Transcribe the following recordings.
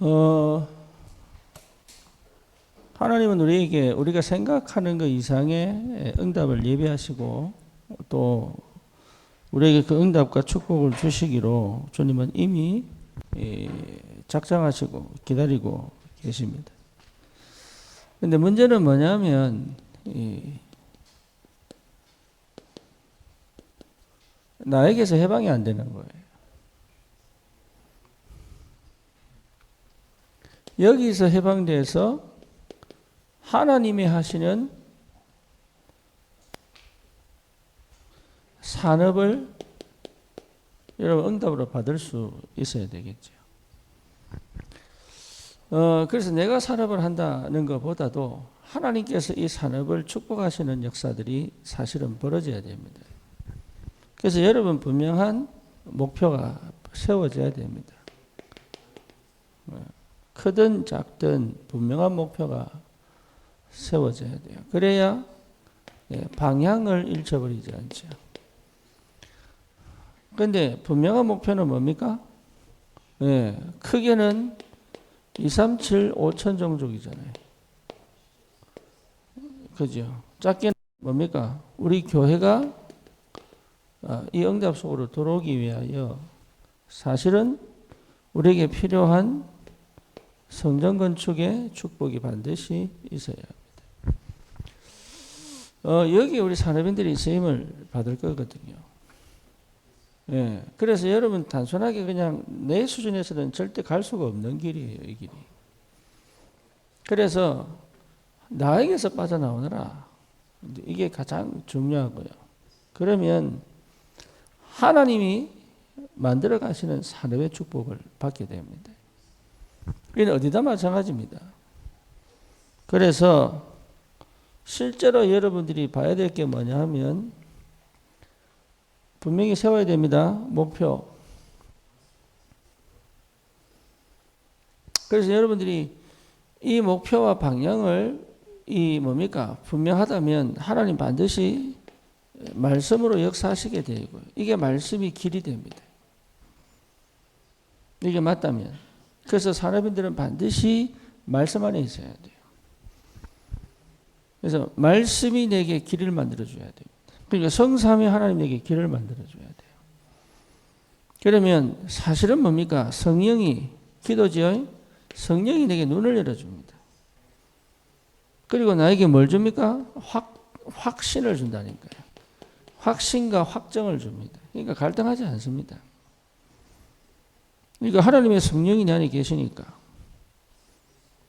어, 하나님은 우리에게 우리가 생각하는 것 이상의 응답을 예비하시고 또 우리에게 그 응답과 축복을 주시기로 주님은 이미 작정하시고 기다리고 계십니다. 근데 문제는 뭐냐면 나에게서 해방이 안 되는 거예요. 여기서 해방돼서 하나님이 하시는 산업을 여러분 응답으로 받을 수 있어야 되겠죠. 그래서 내가 산업을 한다는 것보다도 하나님께서 이 산업을 축복하시는 역사들이 사실은 벌어져야 됩니다. 그래서 여러분 분명한 목표가 세워져야 됩니다. 크든 작든 분명한 목표가 세워져야 돼요. 그래야 방향을 잃어버리지 않죠. 그런데 분명한 목표는 뭡니까? 크게는 2, 3, 7, 5천 종족이잖아요. 그죠? 작게는 뭡니까? 우리 교회가 이 응답 속으로 들어오기 위하여 사실은 우리에게 필요한 성전 건축의 축복이 반드시 있어야 합니다. 여기 우리 산업인들이 쓰임을 받을 거거든요. 그래서 여러분 단순하게 그냥 내 수준에서는 절대 갈 수가 없는 길이에요, 이 길이. 그래서 나에게서 빠져나오느라 이게 가장 중요하고요. 그러면 하나님이 만들어 가시는 산업의 축복을 받게 됩니다. 이는 어디다 마찬가지입니다. 그래서 실제로 여러분들이 봐야 될 게 뭐냐 하면 분명히 세워야 됩니다. 목표. 그래서 여러분들이 이 목표와 방향을 분명하다면 하나님 반드시 말씀으로 역사하시게 되고요. 이게 말씀이 길이 됩니다. 이게 맞다면. 그래서 산업인들은 반드시 말씀 안에 있어야 돼요. 그래서 말씀이 내게 길을 만들어줘야 돼요. 그러니까 성삼위 하나님에게 길을 만들어줘야 돼요. 그러면 사실은 뭡니까? 성령이, 기도지요? 성령이 내게 눈을 열어줍니다. 그리고 나에게 뭘 줍니까? 확신을 준다니까요. 확신과 확정을 줍니다. 그러니까 갈등하지 않습니다. 그러니까 하나님의 성령이 내 안에 계시니까.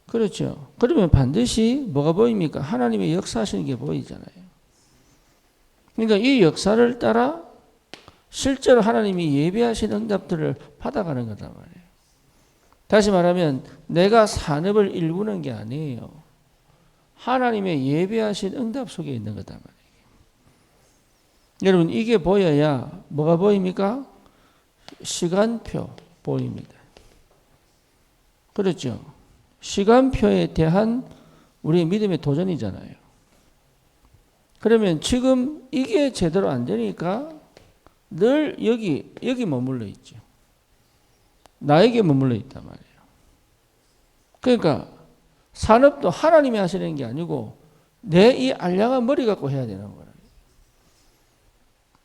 그렇죠. 그러면 반드시 뭐가 보입니까? 하나님의 역사하시는 게 보이잖아요. 그러니까 이 역사를 따라 실제로 하나님이 예비하신 응답들을 받아가는 거단 말이에요. 다시 말하면 내가 산업을 일구는 게 아니에요. 하나님의 예비하신 응답 속에 있는 거단 말이에요. 여러분 이게 보여야 뭐가 보입니까? 시간표 보입니다. 그렇죠. 시간표에 대한 우리의 믿음의 도전이잖아요. 그러면 지금 이게 제대로 안 되니까 늘 여기 머물러 있죠. 나에게 머물러 있단 말이에요. 그러니까 산업도 하나님이 하시는 게 아니고 내 이 알량한 머리 갖고 해야 되는 거예요.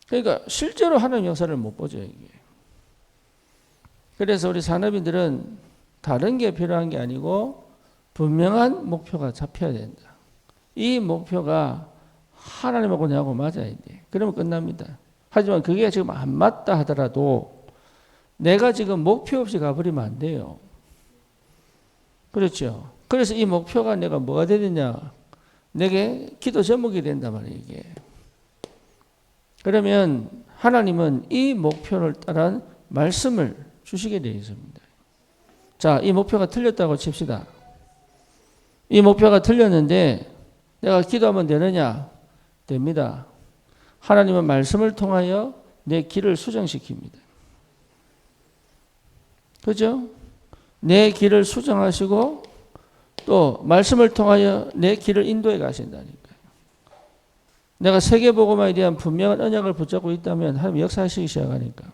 그러니까 실제로 하나님 역사를 못 보죠, 이게. 그래서 우리 산업인들은 다른 게 필요한 게 아니고 분명한 목표가 잡혀야 된다. 이 목표가 하나님하고 내하고 맞아야 돼. 그러면 끝납니다. 하지만 그게 지금 안 맞다 하더라도 내가 지금 목표 없이 가버리면 안 돼요. 그렇죠. 그래서 이 목표가 내가 뭐가 되느냐. 내게 기도 제목이 된단 말이에요, 이게. 그러면 하나님은 이 목표를 따른 말씀을 주시게 되어 있습니다. 자, 이 목표가 틀렸다고 칩시다. 이 목표가 틀렸는데 내가 기도하면 되느냐? 됩니다. 하나님은 말씀을 통하여 내 길을 수정시킵니다. 그죠? 내 길을 수정하시고 또 말씀을 통하여 내 길을 인도해 가신다니까요. 내가 세계복음화에 대한 분명한 언약을 붙잡고 있다면 하나님 역사하시기 시작하니까.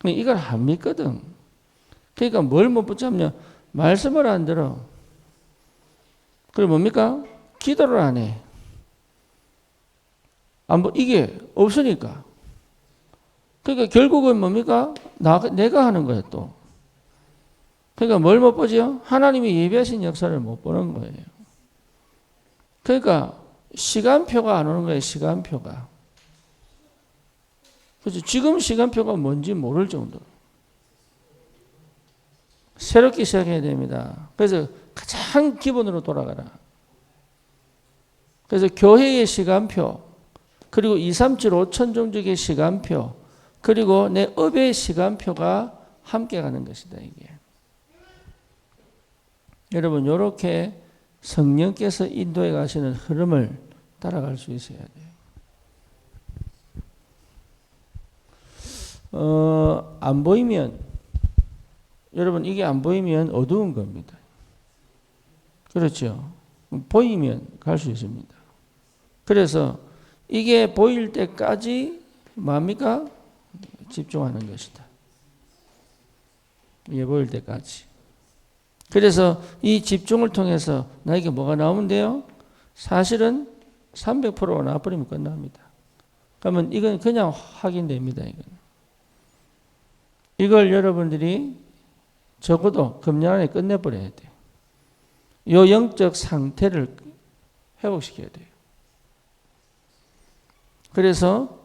이걸 안 믿거든. 그러니까 뭘 못 붙잡냐? 말씀을 안 들어. 그리고 뭡니까? 기도를 안 해. 이게 없으니까. 그러니까 결국은 뭡니까? 내가 하는 거예요, 또. 그러니까 뭘 못 보죠? 하나님이 예비하신 역사를 못 보는 거예요. 그러니까 시간표가 안 오는 거예요, 시간표가. 그렇죠? 지금 시간표가 뭔지 모를 정도로. 새롭게 시작해야 됩니다. 그래서 가장 기본으로 돌아가라. 그래서 교회의 시간표, 그리고 2, 3, 7, 5천 종족의 시간표, 그리고 내 업의 시간표가 함께 가는 것이다, 이게. 여러분, 이렇게 성령께서 인도해 가시는 흐름을 따라갈 수 있어야 돼요. 안 보이면, 여러분, 이게 안 보이면 어두운 겁니다. 그렇죠? 보이면 갈 수 있습니다. 그래서 이게 보일 때까지 뭡니까? 집중하는 것이다. 이게 보일 때까지. 그래서 이 집중을 통해서 나에게 뭐가 나오면 돼요? 사실은 300%가 나와버리면 끝납니다. 그러면 이건 그냥 확인됩니다. 이걸 여러분들이 적어도 금년 안에 끝내버려야 돼요. 이 영적 상태를 회복시켜야 돼요. 그래서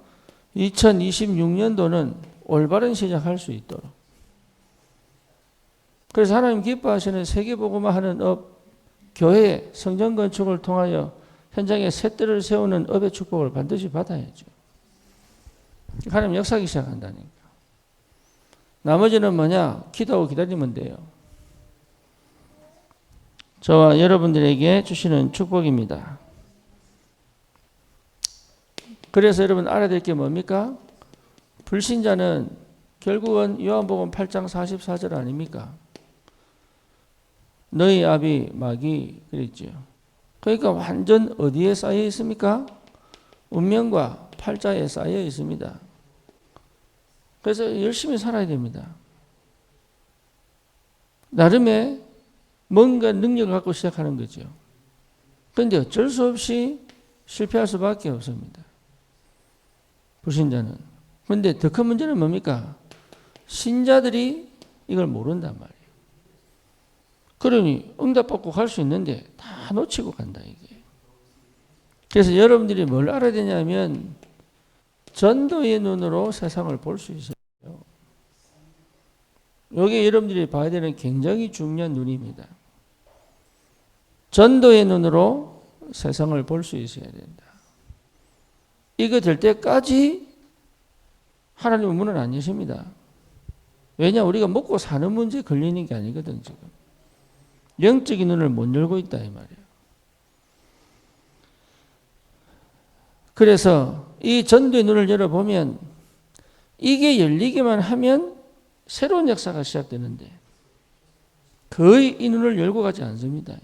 2026년도는 올바른 시작할 수 있도록. 그래서 하나님 기뻐하시는 세계복음화 하는 업, 교회 성전 건축을 통하여 현장에 새뜰을 세우는 업의 축복을 반드시 받아야죠. 하나님 역사하기 시작한다니까. 나머지는 뭐냐? 기도하고 기다리면 돼요. 저와 여러분들에게 주시는 축복입니다. 그래서 여러분 알아야 될 게 뭡니까? 불신자는 결국은 요한복음 8장 44절 아닙니까? 너희 아비 마귀 그랬죠. 그러니까 완전 어디에 쌓여 있습니까? 운명과 팔자에 쌓여 있습니다. 그래서 열심히 살아야 됩니다. 나름의 뭔가 능력을 갖고 시작하는 거죠. 그런데 어쩔 수 없이 실패할 수밖에 없습니다. 불신자는. 그런데 더 큰 문제는 뭡니까? 신자들이 이걸 모른단 말이에요. 그러니 응답받고 갈 수 있는데 다 놓치고 간다 이게. 그래서 여러분들이 뭘 알아야 되냐면 전도의 눈으로 세상을 볼 수 있어요. 이게 여러분들이 봐야 되는 굉장히 중요한 눈입니다. 전도의 눈으로 세상을 볼 수 있어야 된다. 이거 될 때까지 하나님의 문은 안 여십니다. 왜냐? 우리가 먹고 사는 문제에 걸리는 게 아니거든 지금. 영적인 눈을 못 열고 있다 이 말이에요. 그래서 이 전도의 눈을 열어보면 이게 열리기만 하면 새로운 역사가 시작되는데 거의 이 눈을 열고 가지 않습니다.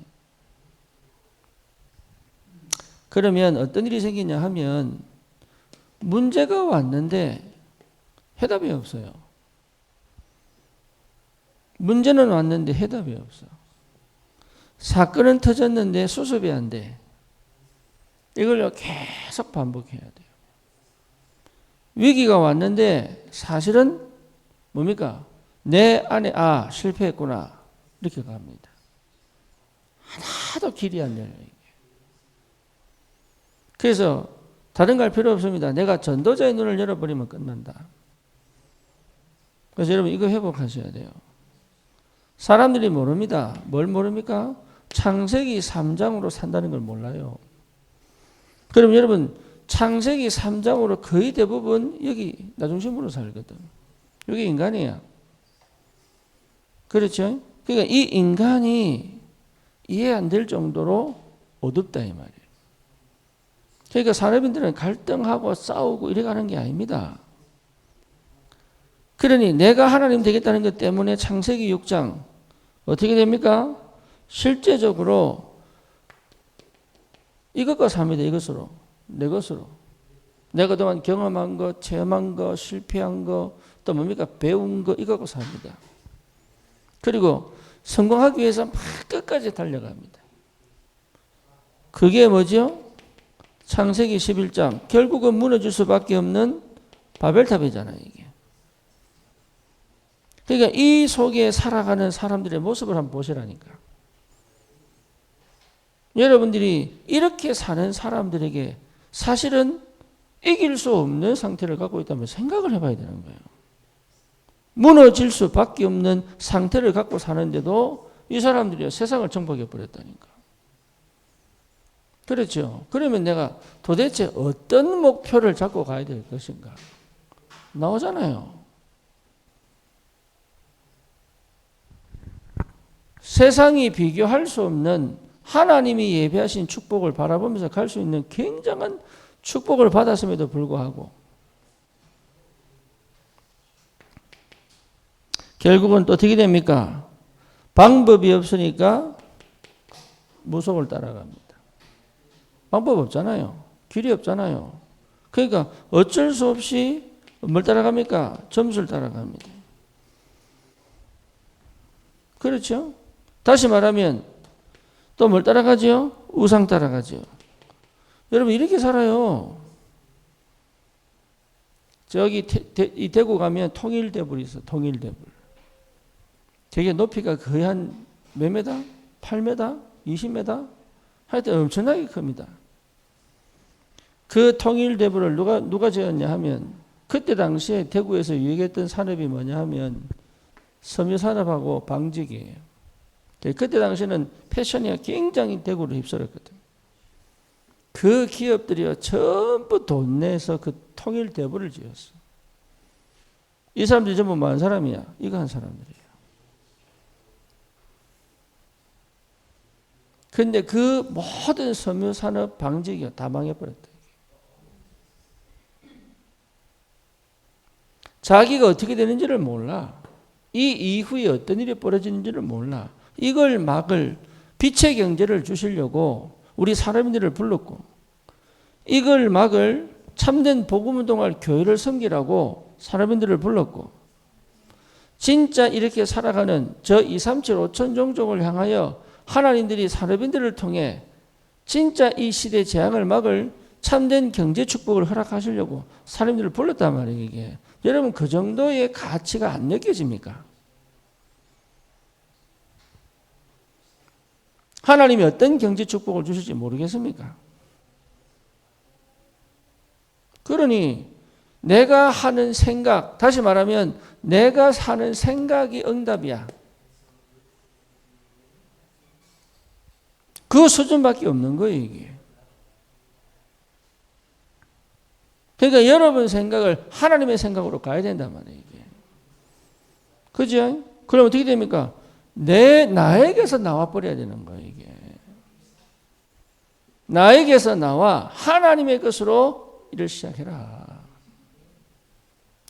그러면 어떤 일이 생기냐 하면 문제가 왔는데 해답이 없어요. 문제는 왔는데 해답이 없어. 사건은 터졌는데 수습이 안 돼. 이걸 계속 반복해야 돼요. 위기가 왔는데 사실은 뭡니까? 내 안에 실패했구나. 이렇게 갑니다. 하나도 길이 안 열려요. 그래서 다른 거 할 필요 없습니다. 내가 전도자의 눈을 열어버리면 끝난다. 그래서 여러분 이거 회복하셔야 돼요. 사람들이 모릅니다. 뭘 모릅니까? 창세기 3장으로 산다는 걸 몰라요. 그럼 여러분 창세기 3장으로 거의 대부분 여기 나 중심으로 살거든. 여기 인간이야. 그렇죠? 그러니까 이 인간이 이해 안 될 정도로 어둡다 이 말이에요. 그러니까 사람들은 갈등하고 싸우고 이래 가는 게 아닙니다. 그러니 내가 하나님 되겠다는 것 때문에 창세기 6장 어떻게 됩니까? 실제적으로 이것과 삽니다. 이것으로. 내 것으로. 내가 그동안 경험한 거, 체험한 거, 실패한 거, 또 뭡니까? 배운 거 이것과 삽니다. 그리고 성공하기 위해서 막 끝까지 달려갑니다. 그게 뭐죠? 창세기 11장. 결국은 무너질 수밖에 없는 바벨탑이잖아요, 이게. 그러니까 이 속에 살아가는 사람들의 모습을 한번 보시라니까. 여러분들이 이렇게 사는 사람들에게 사실은 이길 수 없는 상태를 갖고 있다면 생각을 해봐야 되는 거예요. 무너질 수밖에 없는 상태를 갖고 사는데도 이 사람들이 세상을 정복해버렸다니까. 그렇죠. 그러면 내가 도대체 어떤 목표를 잡고 가야 될 것인가? 나오잖아요. 세상이 비교할 수 없는 하나님이 예배하신 축복을 바라보면서 갈 수 있는 굉장한 축복을 받았음에도 불구하고 결국은 또 어떻게 됩니까? 방법이 없으니까 무속을 따라갑니다. 방법 없잖아요. 길이 없잖아요. 그러니까 어쩔 수 없이 뭘 따라갑니까? 점수를 따라갑니다. 그렇죠? 다시 말하면 또 뭘 따라가죠? 우상 따라가죠. 여러분 이렇게 살아요. 저기 이 대구 가면 통일대불이 있어. 통일대불. 되게 높이가 거의 한 몇 메다? 8m? 20m? 하여튼 엄청나게 큽니다. 그 통일대불을 누가 지었냐 하면 그때 당시에 대구에서 유행했던 산업이 뭐냐 하면 섬유산업하고 방직이에요. 그때 당시에는 패션이 굉장히 대구를 휩쓸었거든요. 그 기업들이 전부 돈 내서 그 통일대불을 지었어. 이 사람들이 전부 뭐 한 사람이야? 이거 한 사람들이에요. 근데 그 모든 섬유산업 방직이 다 망해버렸다. 자기가 어떻게 되는지를 몰라. 이 이후에 어떤 일이 벌어지는지를 몰라. 이걸 막을 빛의 경제를 주시려고 우리 사람들을 불렀고 이걸 막을 참된 복음운동할 교회를 섬기라고 사람들을 불렀고 진짜 이렇게 살아가는 저 237 5천 종족을 향하여 하나님들이 사람들을 통해 진짜 이 시대 재앙을 막을 참된 경제 축복을 허락하시려고 사람들을 불렀단 말이에요. 이게. 여러분 그 정도의 가치가 안 느껴집니까? 하나님이 어떤 경제 축복을 주실지 모르겠습니까? 그러니 내가 하는 생각, 다시 말하면 내가 사는 생각이 응답이야. 그 수준밖에 없는 거예요, 이게. 그러니까 여러분 생각을 하나님의 생각으로 가야 된단 말이에요, 이게. 그죠? 그럼 어떻게 됩니까? 나에게서 나와버려야 되는 거예요, 이게. 나에게서 나와 하나님의 것으로 일을 시작해라.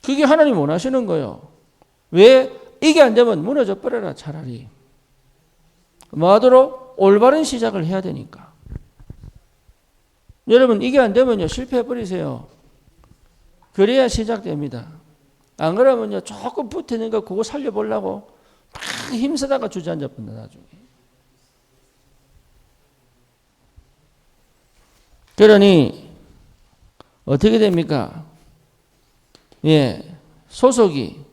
그게 하나님 원하시는 거예요. 왜? 이게 안 되면 무너져 버려라, 차라리. 뭐하도록? 올바른 시작을 해야 되니까. 여러분 이게 안 되면요 실패해버리세요. 그래야 시작됩니다. 안 그러면요 조금 붙어있는 거 그거 살려보려고 막 힘쓰다가 주저앉아 본다 나중에. 그러니 어떻게 됩니까? 예, 소속이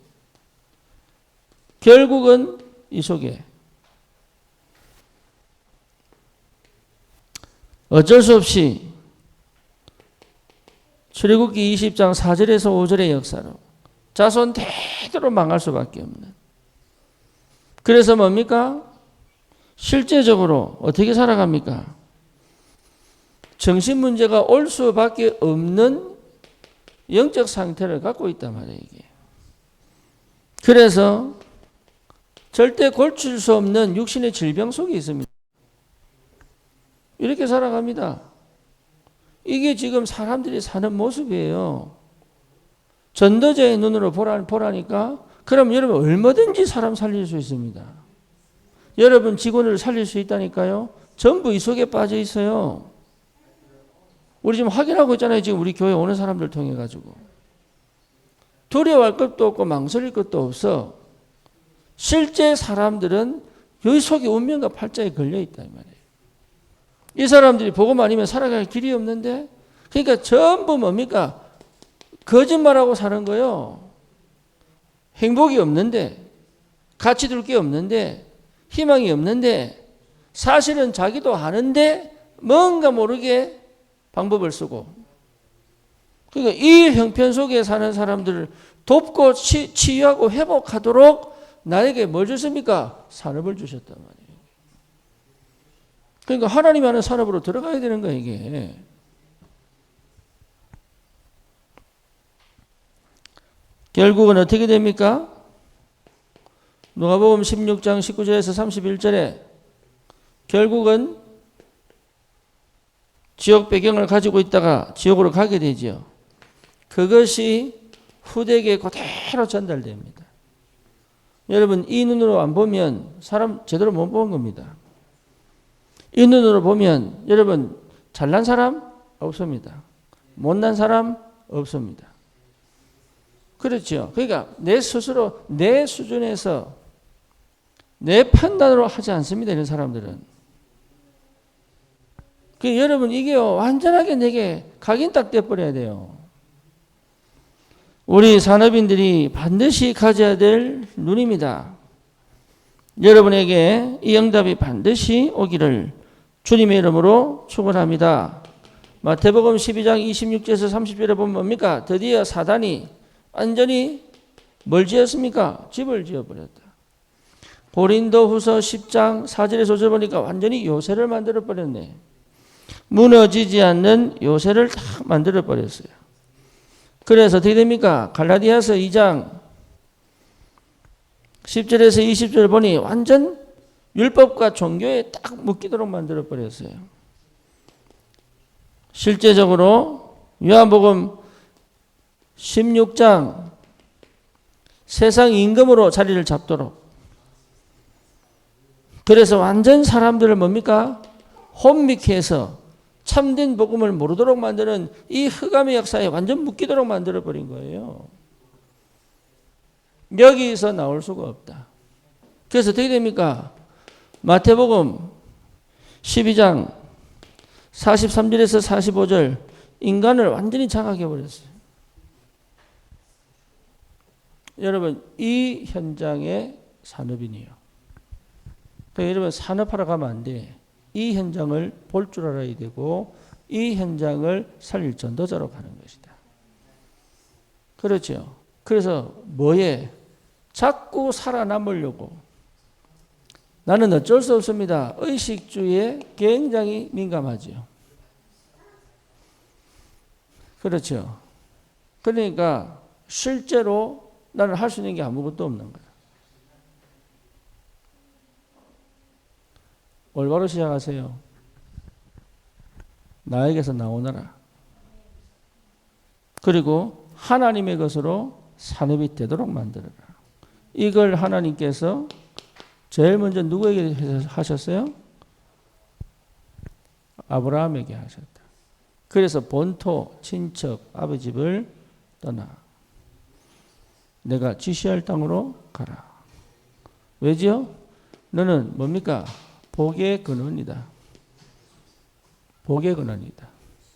결국은 이 속에 어쩔 수 없이 출애굽기 20장 4절에서 5절의 역사로 자손 대대로 망할 수밖에 없는. 그래서 뭡니까? 실제적으로 어떻게 살아갑니까? 정신 문제가 올 수밖에 없는 영적 상태를 갖고 있단 말이에요, 이게. 그래서 절대 고칠 수 없는 육신의 질병 속에 있습니다. 이렇게 살아갑니다. 이게 지금 사람들이 사는 모습이에요. 전도자의 눈으로 보라니까 그럼 여러분 얼마든지 사람 살릴 수 있습니다. 여러분 직원을 살릴 수 있다니까요. 전부 이 속에 빠져 있어요. 우리 지금 확인하고 있잖아요. 지금 우리 교회 오는 사람들 통해 가지고. 두려워할 것도 없고 망설일 것도 없어. 실제 사람들은 여기 속에 운명과 팔자에 걸려 있다 이 말이에요. 이 사람들이 복음 아니면 살아갈 길이 없는데, 그러니까 전부 뭡니까? 거짓말하고 사는 거요. 행복이 없는데, 가치 둘 게 없는데, 희망이 없는데, 사실은 자기도 아는데 뭔가 모르게 방법을 쓰고, 그러니까 이 형편 속에 사는 사람들을 돕고 치유하고 회복하도록 나에게 뭘 주십니까? 산업을 주셨단 말이에요. 그러니까 하나님 하는 산업으로 들어가야 되는 거예요, 이게. 결국은 어떻게 됩니까? 누가복음 16장 19절에서 31절에 결국은 지옥 배경을 가지고 있다가 지옥으로 가게 되죠. 그것이 후대에게 그대로 전달됩니다. 여러분, 이 눈으로 안 보면 사람 제대로 못 보는 겁니다. 이 눈으로 보면 여러분 잘난 사람 없습니다. 못난 사람 없습니다. 그렇죠. 그러니까 내 스스로 내 수준에서 내 판단으로 하지 않습니다. 이런 사람들은. 여러분 이게 완전하게 내게 각인딱 돼버려야 돼요. 우리 산업인들이 반드시 가져야 될 눈입니다. 여러분에게 이 응답이 반드시 오기를 주님의 이름으로 축원합니다. 마태복음 12장 26절에서 30절에 보면 뭡니까? 드디어 사단이 완전히 뭘 지었습니까? 집을 지어버렸다. 고린도후서 10장 4절에서 5절 보니까 완전히 요새를 만들어버렸네. 무너지지 않는 요새를 다 만들어버렸어요. 그래서 어떻게 됩니까? 갈라디아서 2장 10절에서 20절 보니 완전 율법과 종교에 딱 묶이도록 만들어버렸어요. 실제적으로 요한복음 16장 세상 임금으로 자리를 잡도록, 그래서 완전 사람들을 뭡니까? 혼미케 해서 참된 복음을 모르도록 만드는 이 흑암의 역사에 완전 묶이도록 만들어버린 거예요. 여기서 나올 수가 없다. 그래서 어떻게 됩니까? 마태복음 12장 43절에서 45절 인간을 완전히 장악해버렸어요. 여러분 이 현장의 산업인이에요. 그러니까 여러분 산업하러 가면 안 돼. 이 현장을 볼 줄 알아야 되고 이 현장을 살릴 전도자로 가는 것이다. 그렇죠. 그래서 뭐에 자꾸 살아남으려고 나는 어쩔 수 없습니다. 의식주의에 굉장히 민감하죠. 그렇죠. 그러니까 실제로 나는 할 수 있는 게 아무것도 없는 거야. 올바로 시작하세요. 나에게서 나오너라. 그리고 하나님의 것으로 산업이 되도록 만들어라. 이걸 하나님께서 제일 먼저 누구에게 하셨어요? 아브라함에게 하셨다. 그래서 본토, 친척, 아버지 집을 떠나 내가 지시할 땅으로 가라. 왜지요? 너는 뭡니까? 복의 근원이다. 복의 근원이다.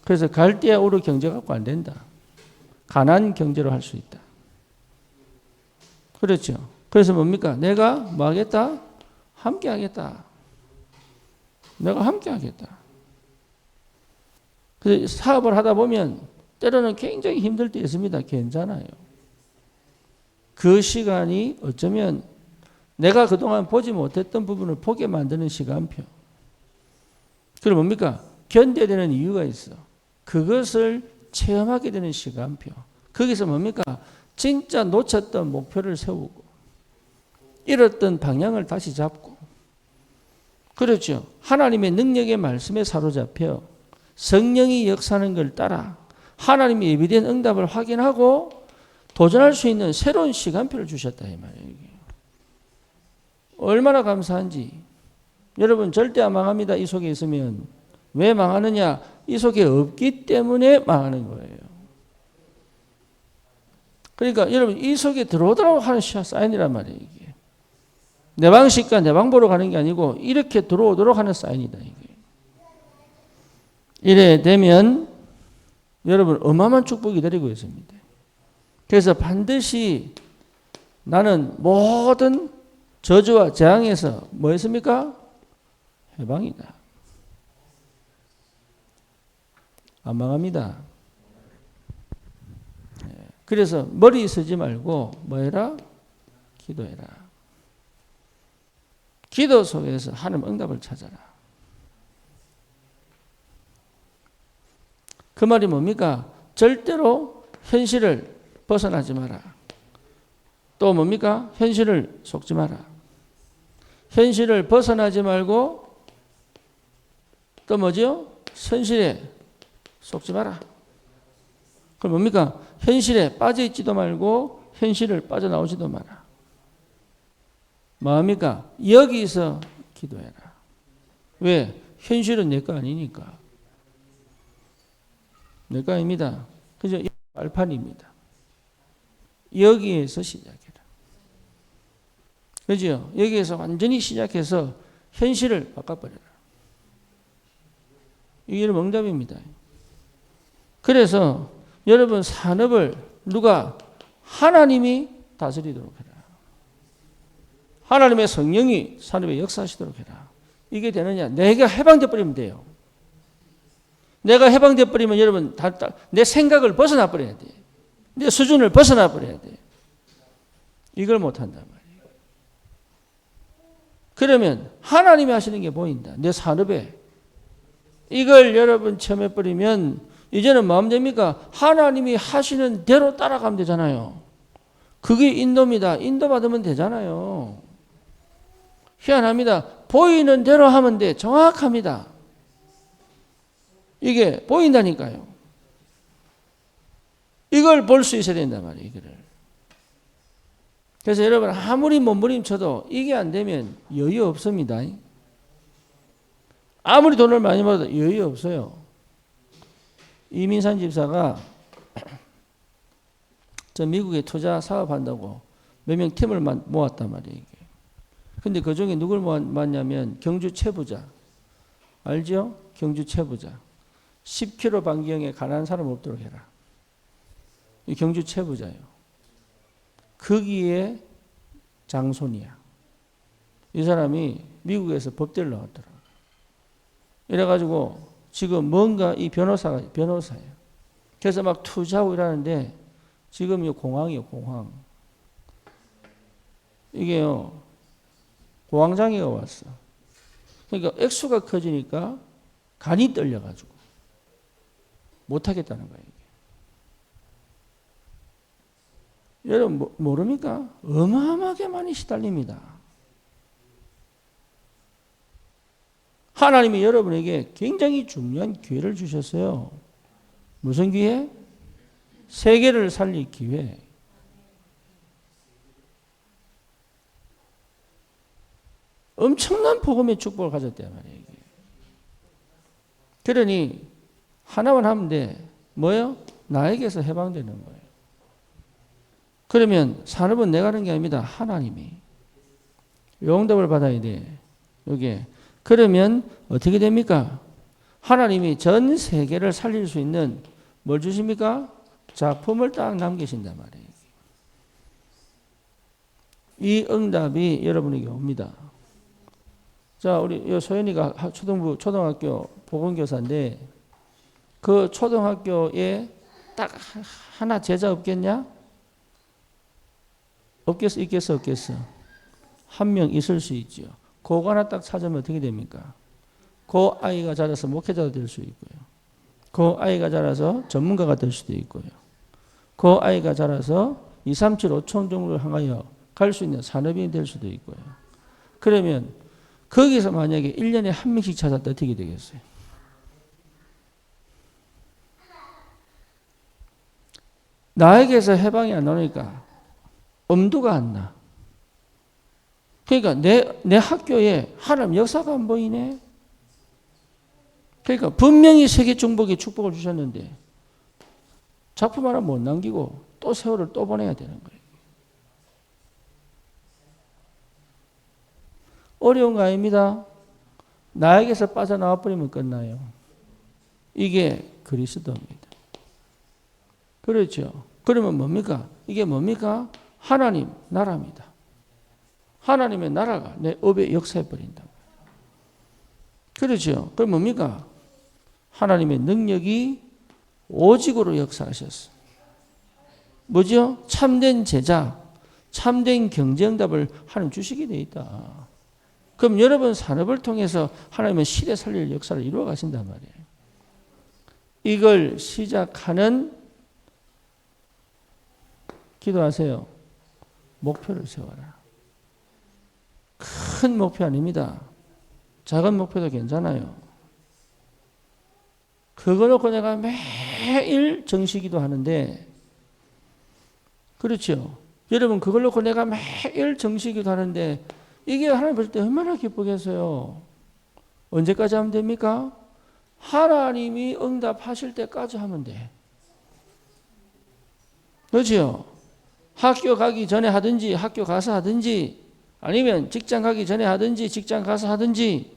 그래서 갈대아 우르 경제 갖고 안 된다. 가난 경제로 할 수 있다. 그렇죠. 그래서 뭡니까? 내가 뭐 하겠다? 함께 하겠다. 내가 함께 하겠다. 그래서 사업을 하다 보면 때로는 굉장히 힘들 때 있습니다. 괜찮아요. 그 시간이 어쩌면 내가 그동안 보지 못했던 부분을 보게 만드는 시간표. 그럼 뭡니까? 견뎌야 되는 이유가 있어. 그것을 체험하게 되는 시간표. 거기서 뭡니까? 진짜 놓쳤던 목표를 세우고 잃었던 방향을 다시 잡고, 그렇죠. 하나님의 능력의 말씀에 사로잡혀 성령이 역사하는 걸 따라 하나님의 예비된 응답을 확인하고 도전할 수 있는 새로운 시간표를 주셨다 이 말이에요. 얼마나 감사한지. 여러분 절대 안 망합니다. 이 속에 있으면. 왜 망하느냐? 이 속에 없기 때문에 망하는 거예요. 그러니까 여러분 이 속에 들어오도록 하는 사인이란 말이에요. 이게. 내 방식과 내 방법으로 가는 게 아니고 이렇게 들어오도록 하는 사인이다. 이게. 이래 되면 여러분 어마어마한 축복이 기다리고 있습니다. 그래서 반드시 나는 모든 저주와 재앙에서 뭐 했습니까? 해방이다. 안 망합니다. 그래서 머리 쓰지 말고 뭐 해라? 기도해라. 기도 속에서 하나님 응답을 찾아라. 그 말이 뭡니까? 절대로 현실을 벗어나지 마라. 또 뭡니까? 현실을 속지 마라. 현실을 벗어나지 말고 또 뭐죠? 현실에 속지 마라. 그럼 뭡니까? 현실에 빠져있지도 말고 현실을 빠져나오지도 마라. 뭐합니까? 여기서 기도해라. 왜? 현실은 내 거 아니니까. 내 거 아닙니다. 그죠? 발판입니다. 여기에서 시작해라. 그죠? 여기에서 완전히 시작해서 현실을 바꿔버려라. 이게 응답입니다. 그래서 여러분 산업을 누가? 하나님이 다스리도록 해라. 하나님의 성령이 산업에 역사하시도록 해라. 이게 되느냐? 내가 해방돼 버리면 돼요. 내가 해방돼 버리면 여러분 내 생각을 벗어나 버려야 돼. 내 수준을 벗어나 버려야 돼. 이걸 못한단 말이에요. 그러면 하나님이 하시는 게 보인다. 내 산업에. 이걸 여러분 체험해 버리면 이제는 마음 됩니까? 하나님이 하시는 대로 따라가면 되잖아요. 그게 인도입니다. 인도받으면 되잖아요. 희한합니다. 보이는 대로 하면 돼. 정확합니다. 이게 보인다니까요. 이걸 볼 수 있어야 된단 말이에요. 이거를. 그래서 여러분 아무리 몸부림쳐도 이게 안 되면 여유 없습니다. 아무리 돈을 많이 벌어도 여유 없어요. 이민산 집사가 저 미국에 투자 사업한다고 몇 명 팀을 모았단 말이에요. 근데 그 중에 누굴 모았냐면 경주 최부자. 알죠? 경주 최부자. 10km 반경에 가난한 사람 없도록 해라. 이 경주 최부자예요. 거기에 장손이야. 이 사람이 미국에서 법대를 나왔더라고요. 이래가지고 지금 뭔가 이 변호사예요. 그래서 막 투자하고 이러는데 지금 이 공황이에요, 공황. 이게요, 공황장애가 왔어. 그러니까 액수가 커지니까 간이 떨려가지고 못하겠다는 거예요. 여러분 모릅니까? 어마어마하게 많이 시달립니다. 하나님이 여러분에게 굉장히 중요한 기회를 주셨어요. 무슨 기회? 세계를 살릴 기회. 엄청난 복음의 축복을 가졌단 말이에요. 그러니 하나만 하면 돼. 뭐요? 나에게서 해방되는 거예요. 그러면 산업은 내가 하는 게 아닙니다. 하나님이. 용답을 받아야 돼. 여기에. 그러면 어떻게 됩니까? 하나님이 전 세계를 살릴 수 있는 뭘 주십니까? 작품을 딱 남기신단 말이에요. 이 응답이 여러분에게 옵니다. 자, 우리 소연이가 초등학교 보건교사인데 그 초등학교에 딱 하나 제자 없겠냐? 있겠어? 한 명 있을 수 있죠. 그거 하나 딱 찾으면 어떻게 됩니까? 그 아이가 자라서 목회자가 될 수 있고요. 그 아이가 자라서 전문가가 될 수도 있고요. 그 아이가 자라서 2, 3, 7, 5천 정도를 향하여 갈 수 있는 산업인이 될 수도 있고요. 그러면 거기서 만약에 1년에 한 명씩 찾았다 어떻게 되겠어요? 나에게서 해방이 안 나오니까 엄두가 안 나. 그러니까 내 학교에 하나님 역사가 안 보이네. 그러니까 분명히 세계 정복에 축복을 주셨는데 작품 하나 못 남기고 또 세월을 또 보내야 되는 거예요. 어려운 거 아닙니다. 나에게서 빠져나와 버리면 끝나요. 이게 그리스도입니다. 그렇죠. 그러면 뭡니까? 이게 뭡니까? 하나님 나라입니다. 하나님의 나라가 내 업에 역사해 버린다. 그렇죠. 그럼 뭡니까? 하나님의 능력이 오직으로 역사하셨어. 뭐죠? 참된 제자, 참된 경제응답을 하나님 주시게 돼 있다. 그럼 여러분 산업을 통해서 하나님은 시대 살릴 역사를 이루어 가신단 말이에요. 이걸 시작하는 기도하세요. 목표를 세워라. 큰 목표 아닙니다. 작은 목표도 괜찮아요. 그거 놓고 내가 매일 정시기도 하는데, 그렇죠. 여러분 그걸 놓고 내가 매일 정시기도 하는데 이게 하나님 볼 때 얼마나 기쁘겠어요. 언제까지 하면 됩니까? 하나님이 응답하실 때까지 하면 돼. 그렇죠. 학교 가기 전에 하든지 학교 가서 하든지 아니면 직장 가기 전에 하든지 직장 가서 하든지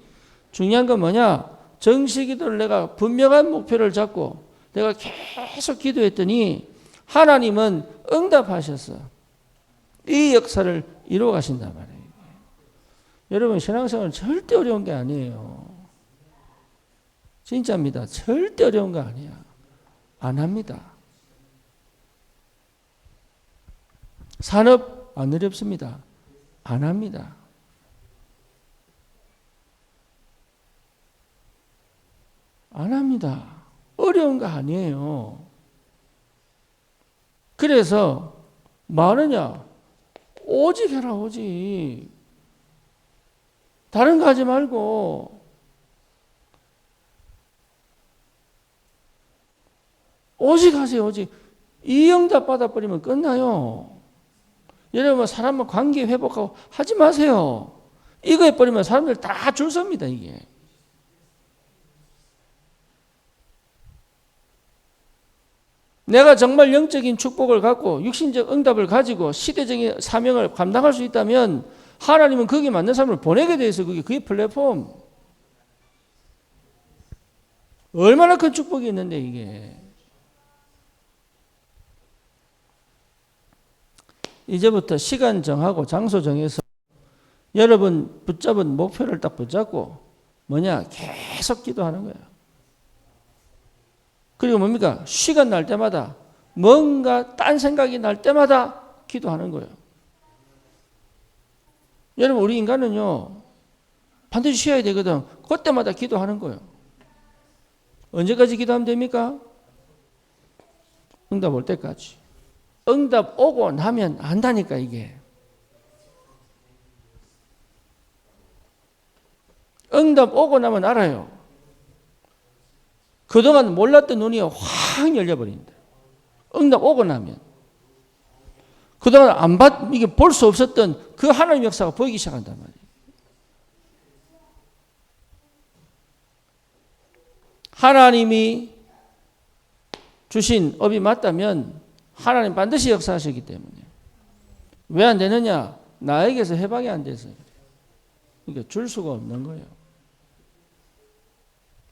중요한 건 뭐냐? 정시기도를 내가 분명한 목표를 잡고 내가 계속 기도했더니 하나님은 응답하셨어. 이 역사를 이루어 가신단 말이에요. 여러분 신앙생활은 절대 어려운 게 아니에요. 진짜입니다. 절대 어려운 거 아니야. 안 합니다. 산업 안 어렵습니다. 안 합니다. 안 합니다. 어려운 거 아니에요. 그래서 뭐 하느냐? 오직 해라, 오직. 다른 거 하지 말고 오직 하세요, 오직. 이 응답 받아버리면 끝나요. 여러분 사람과 관계 회복하고 하지 마세요. 이거 해버리면 사람들 다 줄 섭니다, 이게. 내가 정말 영적인 축복을 갖고 육신적 응답을 가지고 시대적인 사명을 감당할 수 있다면 하나님은 거기에 맞는 사람을 보내게 돼 있어요. 그게 플랫폼. 얼마나 큰 축복이 있는데 이게. 이제부터 시간 정하고 장소 정해서 여러분 붙잡은 목표를 딱 붙잡고 뭐냐? 계속 기도하는 거예요. 그리고 뭡니까? 시간 날 때마다 뭔가 딴 생각이 날 때마다 기도하는 거예요. 여러분 우리 인간은요 반드시 쉬어야 되거든. 그때마다 기도하는 거예요. 언제까지 기도하면 됩니까? 응답 올 때까지. 응답 오고 나면 안다니까 이게. 응답 오고 나면 알아요. 그동안 몰랐던 눈이 확 열려버린다. 응답 오고 나면. 그동안 이게 볼 수 없었던 그 하나님의 역사가 보이기 시작한단 말이에요. 하나님이 주신 업이 맞다면 하나님 반드시 역사하시기 때문에. 왜 안 되느냐? 나에게서 해방이 안 돼서 그래요. 그러니까 줄 수가 없는 거예요.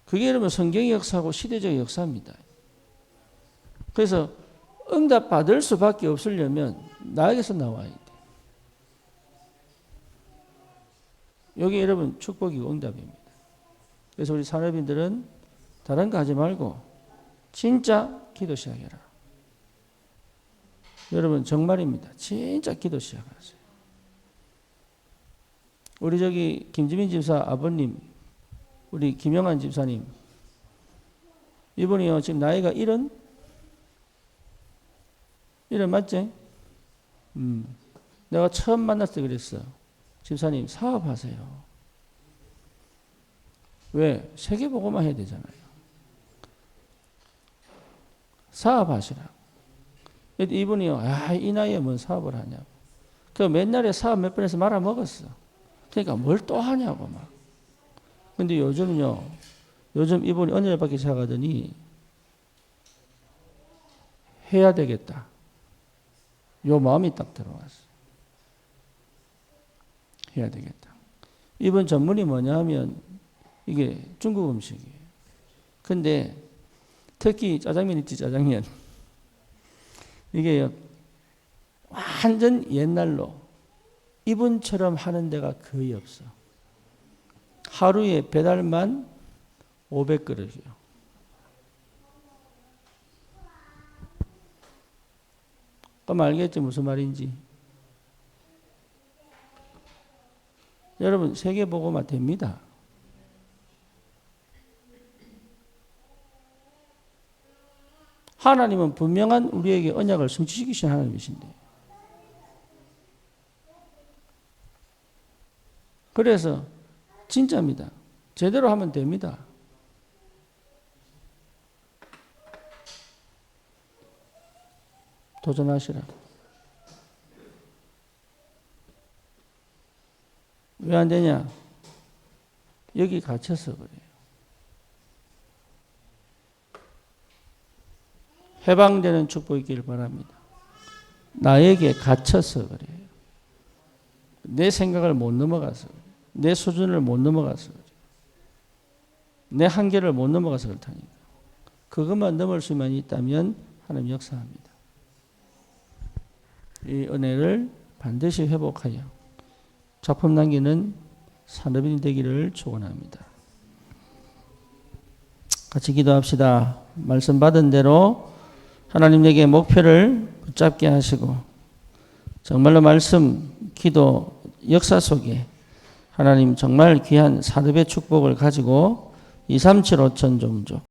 그게 여러분 성경의 역사하고 시대적 역사입니다. 그래서 응답 받을 수밖에 없으려면 나에게서 나와야 돼. 여기 여러분 축복이고 응답입니다. 그래서 우리 산업인들은 다른 거 하지 말고 진짜 기도 시작해라. 여러분 정말입니다. 진짜 기도 시작하세요. 우리 저기 김지민 집사 아버님, 우리 김영환 집사님, 이분이요 지금 나이가 70 맞지? 내가 처음 만났을 때 그랬어. 집사님 사업하세요. 왜? 세계보고만 해야 되잖아요. 사업하시라고. 이분이요, 이 나이에 뭔 사업을 하냐고. 그 맨날에 사업 몇 번 해서 말아먹었어. 그러니까 뭘 또 하냐고 막. 근데 요즘은요, 요즘 이분이 은혜를 받기 시작하더니 해야 되겠다. 요 마음이 딱 들어왔어. 해야 되겠다. 이번 전문이 뭐냐 하면 이게 중국 음식이에요. 근데 특히 짜장면 있지, 짜장면. 이게 완전 옛날로 이분처럼 하는 데가 거의 없어. 하루에 배달만 500그릇이요. 그럼 알겠지 무슨 말인지. 여러분 세계보고만 됩니다. 하나님은 분명한 우리에게 언약을 성취시키신 하나님이신데. 그래서 진짜입니다. 제대로 하면 됩니다. 도전하시라. 왜 안 되냐? 여기 갇혀서 그래요. 해방되는 축복이 있기를 바랍니다. 나에게 갇혀서 그래요. 내 생각을 못 넘어가서 그래요. 내 수준을 못 넘어가서 그래요. 내 한계를 못 넘어가서 그렇다니까. 그것만 넘을 수만 있다면 하나님 역사합니다. 이 은혜를 반드시 회복하여 작품 남기는 산업인이 되기를 축원합니다. 같이 기도합시다. 말씀 받은 대로 하나님에게 목표를 붙잡게 하시고 정말로 말씀, 기도, 역사 속에 하나님 정말 귀한 산업의 축복을 가지고 237 5천 종족